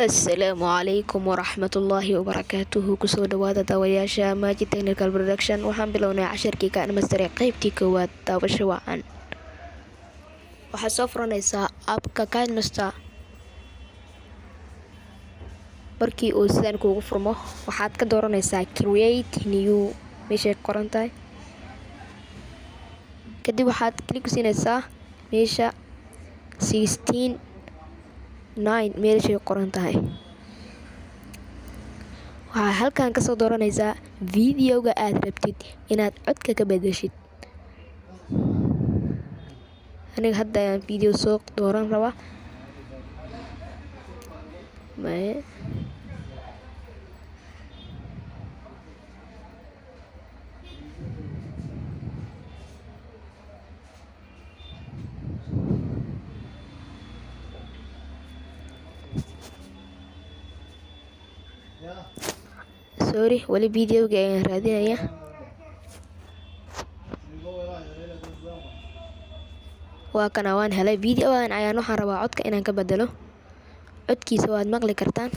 Asalaamu calaykum waraxmatullaahi wabarakaatuhu. Kusoo dhawaada daawayaasha Maji Technical Production. Waxaan bilownay casharkii ka anmastare qaybtii koowaad. Daawasho wacan. Waxaad soo furanaysaa appka KineMaster. Markii uu sidaan kuugu furmo waxaad ka dooranaysaa create new meeshay qoran tahay. Kadib waxaad click ku siinaysaa meesha 16:9 meeshay qoran tahay. Waxaa halkan kasoo dooranaysaa videoga aad rabtid inaad codka ka bedeshid. Aniga hadda ayaan video soo dooran rabaa. Sorry, wali videoga ayaan raadinaya. Waa kana waan helay videogan ayaan waxaan rabaa codka inaan ka bedelo. codkiisa waad maqli kartaan.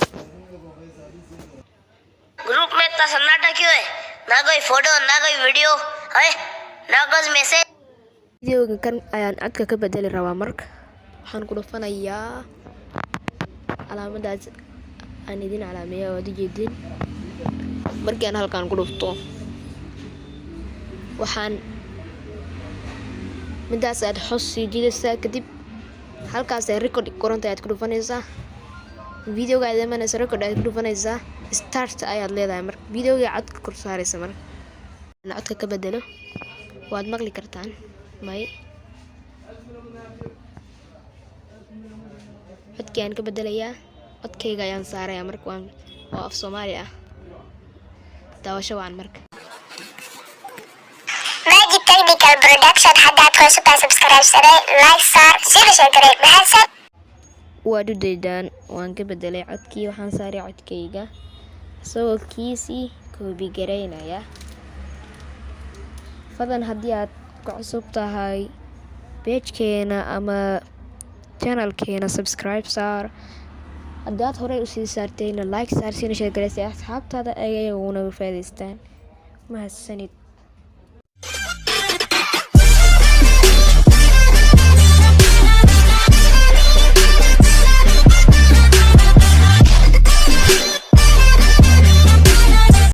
Group में इतना सन्नाटा क्यों है? ना कोई फोटो ना कोई वीडियो है ना कोई message. Videoga kan ayaan codka ka bedeli rabaa marka. Waxaan ku dhufanayaa calaamadaas aan idin calaameeyo oo dijeedin. Markii aan halkaan ku dhufto waxaan midaas aad xos sii jidaysaa. Kadib halkaas ay record qoranta aad ku dhufanaysaa. Videoga aad imanaysa record aad ku dhufanaysaa. Start ayaad leedahay marka videoga codka kor saaraysa marka codka ka bedelo waad maqli kartaan. codkii aan ka bedelayaa codkayga ayaan saarayaa marka waa af Soomaali ah. daawasho waan marka Maji Technical Production haddaad hoos u subscribe saray like saar sida sheekay mahadsan. waad u deedaan waan ka bedelay codkii waxaan saaray codkayga soo kiisi koobi gareynaya. Fadlan haddii aad ku cusub tahay page-keena ama channel-keena subscribe saar. haddii aad horey u sii saartayna like saar sina sheekay si asxaabtaada ay uguna faa'iidaystaan. mahadsanid.